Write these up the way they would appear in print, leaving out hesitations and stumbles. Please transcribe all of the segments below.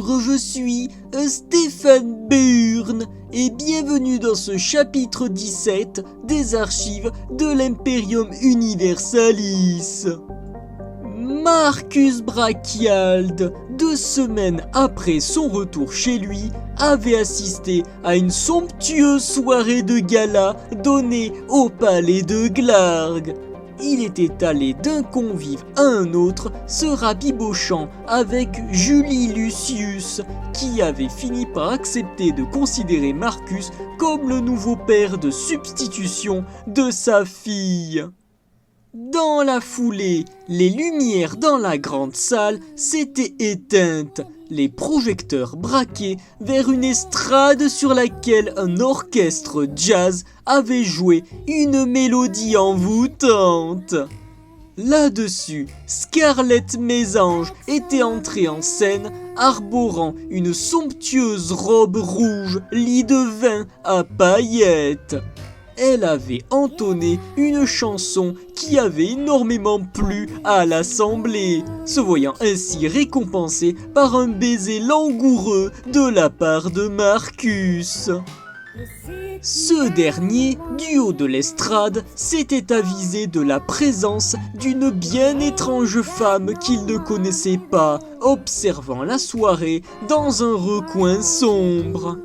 Bonjour, je suis Stéphane Burn et bienvenue dans ce chapitre 17 des archives de l'Imperium Universalis. Marcus Brachiald, 2 semaines après son retour chez lui, avait assisté à une somptueuse soirée de gala donnée au palais de Glarg. Il était allé d'un convive à un autre, se rabibochant avec Julie Lucius, qui avait fini par accepter de considérer Marcus comme le nouveau père de substitution de sa fille. Dans la foulée, les lumières dans la grande salle s'étaient éteintes, les projecteurs braqués vers une estrade sur laquelle un orchestre jazz avait joué une mélodie envoûtante. Là-dessus, Scarlett Mésange était entrée en scène, arborant une somptueuse robe rouge lit de vin à paillettes. Elle avait entonné une chanson qui avait énormément plu à l'assemblée, se voyant ainsi récompensée par un baiser langoureux de la part de Marcus. Ce dernier, du haut de l'estrade, s'était avisé de la présence d'une bien étrange femme qu'il ne connaissait pas, observant la soirée dans un recoin sombre.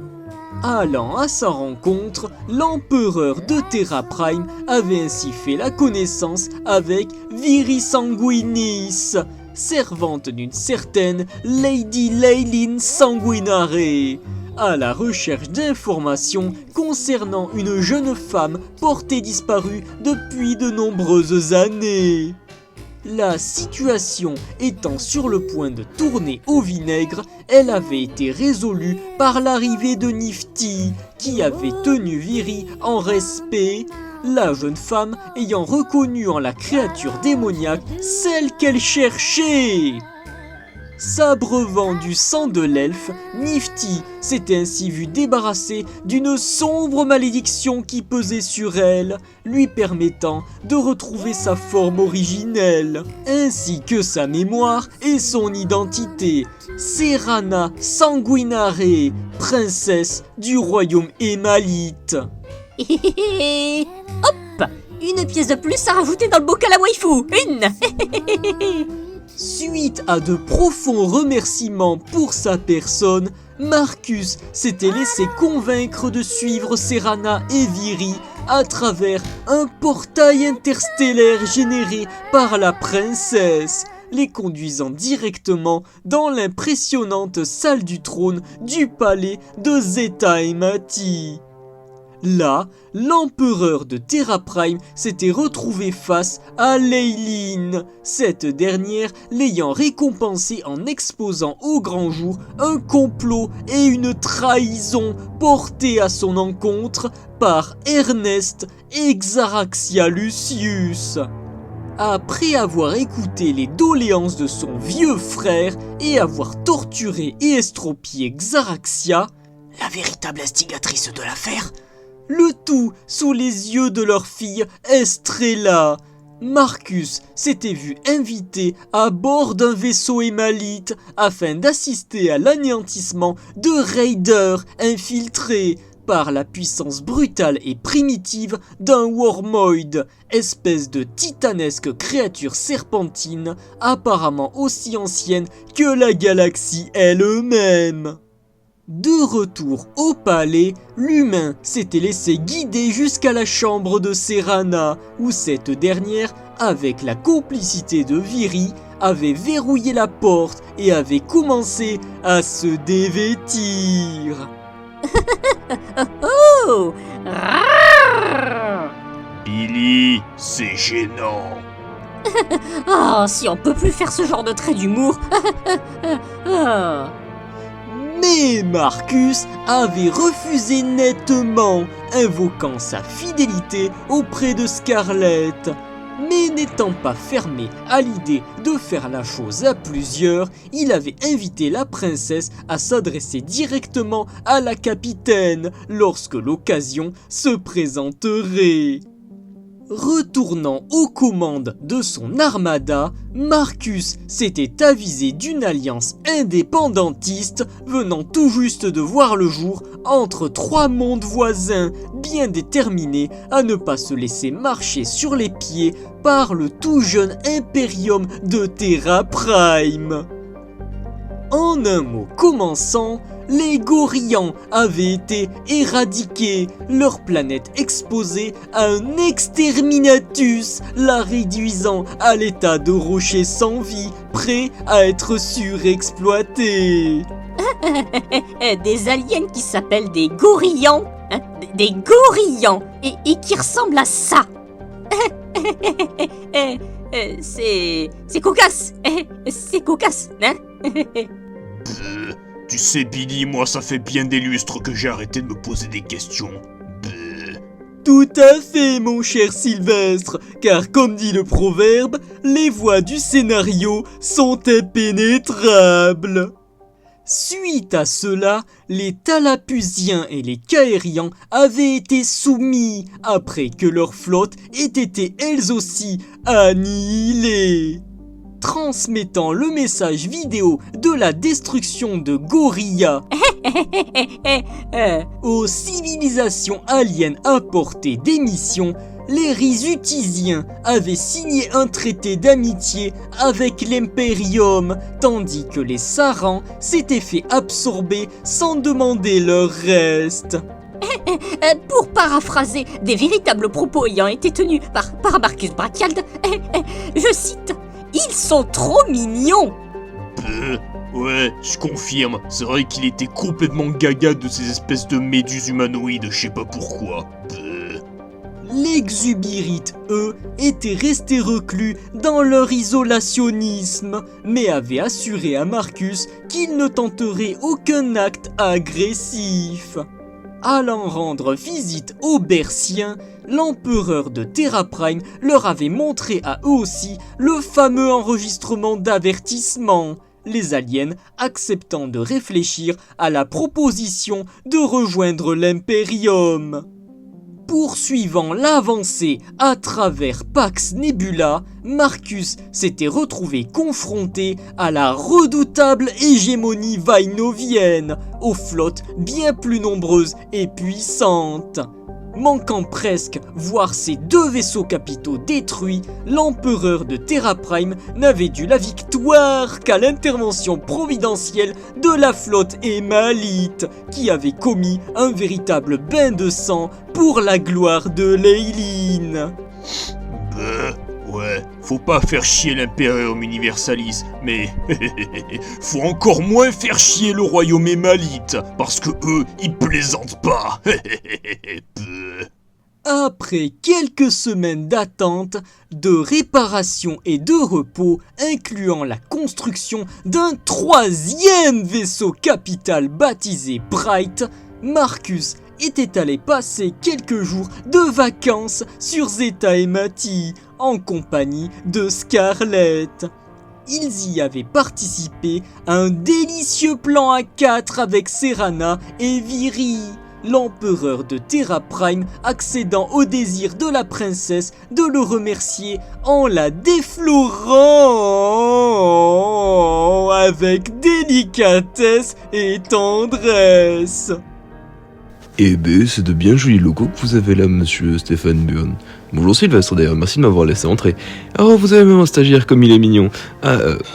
Allant à sa rencontre, l'empereur de Terra Prime avait ainsi fait la connaissance avec Viri Sanguinis, servante d'une certaine Lady Leyline Sanguinare, à la recherche d'informations concernant une jeune femme portée disparue depuis de nombreuses années. La situation étant sur le point de tourner au vinaigre, elle avait été résolue par l'arrivée de Nifty, qui avait tenu Viri en respect, la jeune femme ayant reconnu en la créature démoniaque celle qu'elle cherchait. S'abreuvant du sang de l'elfe, Nifty s'était ainsi vu débarrassée d'une sombre malédiction qui pesait sur elle, lui permettant de retrouver sa forme originelle, ainsi que sa mémoire et son identité. Serana Sanguinare, princesse du royaume Émalite. Hop, une pièce de plus à rajouter dans le bocal à waifu. Une. Suite à de profonds remerciements pour sa personne, Marcus s'était laissé convaincre de suivre Serana et Viri à travers un portail interstellaire généré par la princesse, les conduisant directement dans l'impressionnante salle du trône du palais de Zeta Emati. Là, l'empereur de Terra Prime s'était retrouvé face à Leyline, cette dernière l'ayant récompensé en exposant au grand jour un complot et une trahison portés à son encontre par Ernest Exaraxia Lucius. Après avoir écouté les doléances de son vieux frère et avoir torturé et estropié Xaraxia, la véritable instigatrice de l'affaire, le tout sous les yeux de leur fille Estrella, Marcus s'était vu invité à bord d'un vaisseau émalite afin d'assister à l'anéantissement de raiders infiltrés par la puissance brutale et primitive d'un Wormoid, espèce de titanesque créature serpentine apparemment aussi ancienne que la galaxie elle-même. De retour au palais, l'humain s'était laissé guider jusqu'à la chambre de Serana, où cette dernière, avec la complicité de Viri, avait verrouillé la porte et avait commencé à se dévêtir. Oh, Billy, c'est gênant. Oh, si on peut plus faire ce genre de trait d'humour. Mais Marcus avait refusé nettement, invoquant sa fidélité auprès de Scarlett. Mais n'étant pas fermé à l'idée de faire la chose à plusieurs, il avait invité la princesse à s'adresser directement à la capitaine lorsque l'occasion se présenterait. Retournant aux commandes de son armada, Marcus s'était avisé d'une alliance indépendantiste venant tout juste de voir le jour entre 3 mondes voisins, bien déterminés à ne pas se laisser marcher sur les pieds par le tout jeune Imperium de Terra Prime. En un mot commençant, les Gorians avaient été éradiqués, leur planète exposée à un exterminatus, la réduisant à l'état de rocher sans vie, prêt à être surexploité. Des aliens qui s'appellent des Gorillans, hein, des Gorillans, et qui ressemblent à ça. C'est cocasse, c'est cocasse, hein. Tu sais, Billy, moi ça fait bien des lustres que j'ai arrêté de me poser des questions. Tout à fait, mon cher Sylvestre, car comme dit le proverbe, les voies du scénario sont impénétrables. Suite à cela, les Talapusiens et les Caérians avaient été soumis après que leur flotte ait été elles aussi annihilée. Transmettant le message vidéo de la destruction de Gorilla aux civilisations aliens apportées des missions, les Rizutisiens avaient signé un traité d'amitié avec l'Imperium, tandis que les Sarans s'étaient fait absorber sans demander leur reste. Pour paraphraser des véritables propos ayant été tenus par Marcus Bracchiald, je cite: « Ils sont trop mignons !» Ouais, je confirme, c'est vrai qu'il était complètement gaga de ces espèces de méduses humanoïdes, je sais pas pourquoi. Les Xubirites, eux, étaient restés reclus dans leur isolationnisme, mais avaient assuré à Marcus qu'ils ne tenteraient aucun acte agressif. Allant rendre visite aux Bersiens, l'empereur de Terra Prime leur avait montré à eux aussi le fameux enregistrement d'avertissement, les aliens acceptant de réfléchir à la proposition de rejoindre l'Imperium. Poursuivant l'avancée à travers Pax Nebula, Marcus s'était retrouvé confronté à la redoutable hégémonie vainovienne, aux flottes bien plus nombreuses et puissantes. Manquant presque voir ses 2 vaisseaux capitaux détruits, l'empereur de Terra Prime n'avait dû la victoire qu'à l'intervention providentielle de la flotte émalite, qui avait commis un véritable bain de sang pour la gloire de Leyline. Ouais, faut pas faire chier l'Imperium Universalis, mais faut encore moins faire chier le royaume émalite, parce que eux, ils plaisantent pas. Après quelques semaines d'attente, de réparation et de repos, incluant la construction d'un 3e vaisseau capital baptisé Bright, Marcus était allé passer quelques jours de vacances sur Zeta Emati, en compagnie de Scarlett. Ils y avaient participé à un délicieux plan à 4 avec Serana et Viri, l'empereur de Terra Prime accédant au désir de la princesse de le remercier en la déflorant avec délicatesse et tendresse. Eh ben, c'est de bien jolis locaux que vous avez là, monsieur Stéphane Burn. Bonjour Sylvestre d'ailleurs, merci de m'avoir laissé entrer. Oh, vous avez même un stagiaire comme il est mignon.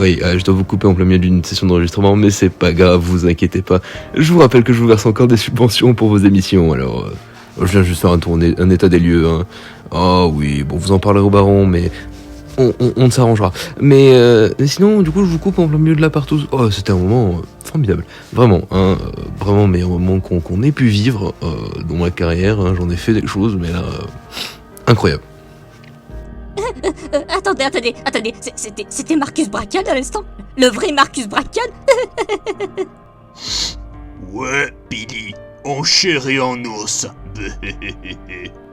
Oui, je dois vous couper en plein milieu d'une session d'enregistrement, mais c'est pas grave, vous inquiétez pas. Je vous rappelle que je vous verse encore des subventions pour vos émissions, alors... je viens juste faire un état des lieux, hein. Oh oui, bon, vous en parlerez au baron, mais... On s'arrangera. Mais sinon, du coup, je vous coupe en plein milieu de la partout. Oh, c'était un moment formidable. Vraiment, vraiment meilleur moment qu'on ait pu vivre dans ma carrière. Hein. J'en ai fait des choses, mais là, incroyable. Attendez, c'était Marcus Bracchiald à l'instant? Le vrai Marcus Bracchiald? Ouais, Billy, en chair et en os.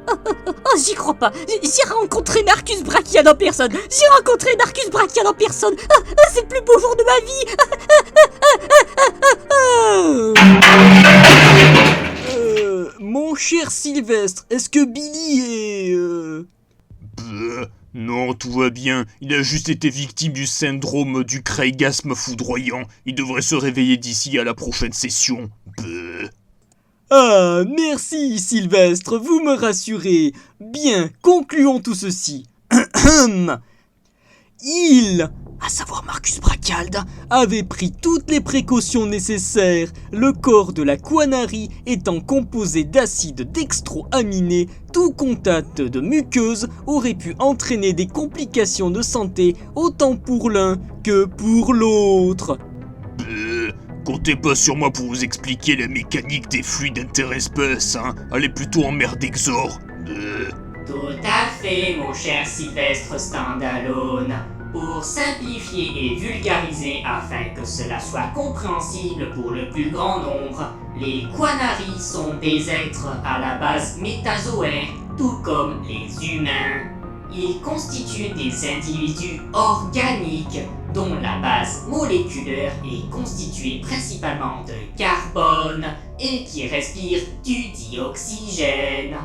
Oh, j'y crois pas. J'ai rencontré Marcus Bracchiald en personne. C'est le plus beau jour de ma vie. Mon cher Sylvestre, est-ce que Billy est... Non, tout va bien. Il a juste été victime du syndrome du craigasme foudroyant. Il devrait se réveiller d'ici à la prochaine session. Ah, merci Sylvestre, vous me rassurez. Bien, concluons tout ceci. Il, à savoir Marcus Bracald, avait pris toutes les précautions nécessaires, le corps de la Quanari étant composé d'acides dextroaminés, tout contact de muqueuse aurait pu entraîner des complications de santé autant pour l'un que pour l'autre. Comptez pas sur moi pour vous expliquer la mécanique des fluides interespèces, hein. Allez plutôt emmerder Xor. Tout à fait, mon cher Sylvestre Standalone. Pour simplifier et vulgariser afin que cela soit compréhensible pour le plus grand nombre, les Quanari sont des êtres à la base métazoaires, tout comme les humains. Ils constituent des individus organiques dont la base moléculaire est constituée principalement de carbone et qui respirent du dioxygène.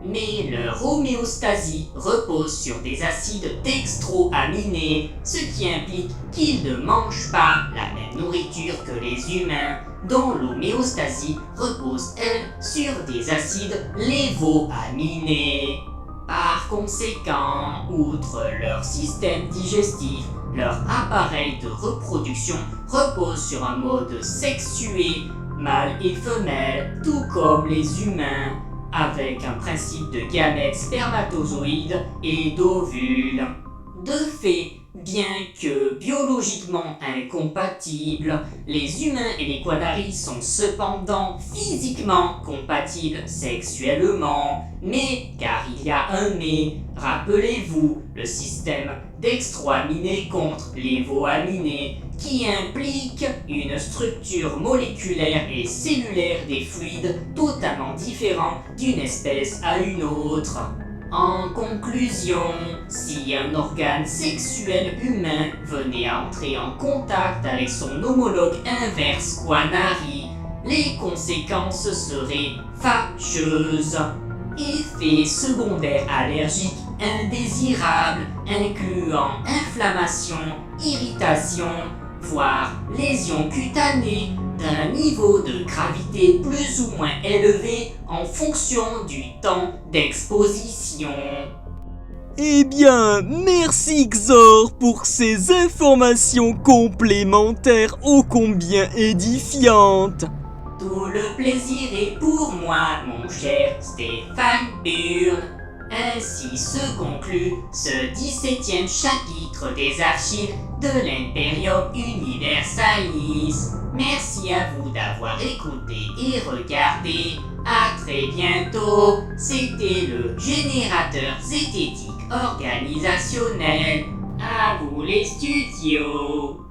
Mais leur homéostasie repose sur des acides dextroaminés, ce qui implique qu'ils ne mangent pas la même nourriture que les humains, dont l'homéostasie repose, elle, sur des acides lévoaminés. Par conséquent, outre leur système digestif, leur appareil de reproduction repose sur un mode sexué, mâle et femelle, tout comme les humains, avec un principe de gamètes spermatozoïdes et d'ovules. De fait, bien que biologiquement incompatibles, les humains et les Quanari sont cependant physiquement compatibles sexuellement. Mais, car il y a un mais, rappelez-vous, le système dextroaminé contre lévoaminé, qui implique une structure moléculaire et cellulaire des fluides totalement différents d'une espèce à une autre. En conclusion, si un organe sexuel humain venait à entrer en contact avec son homologue inverse Quanari, les conséquences seraient fâcheuses. Effets secondaires allergiques indésirables, incluant inflammation, irritation, voire lésions cutanées, d'un niveau de gravité plus ou moins élevé en fonction du temps d'exposition. Eh bien, merci Xor pour ces informations complémentaires ô combien édifiantes. Tout le plaisir est pour moi, mon cher Stéphane Burn. Ainsi se conclut ce 17e chapitre des archives de l'Imperium Universalis. Merci à vous d'avoir écouté et regardé. À très bientôt. C'était le générateur zététique organisationnel. À vous les studios.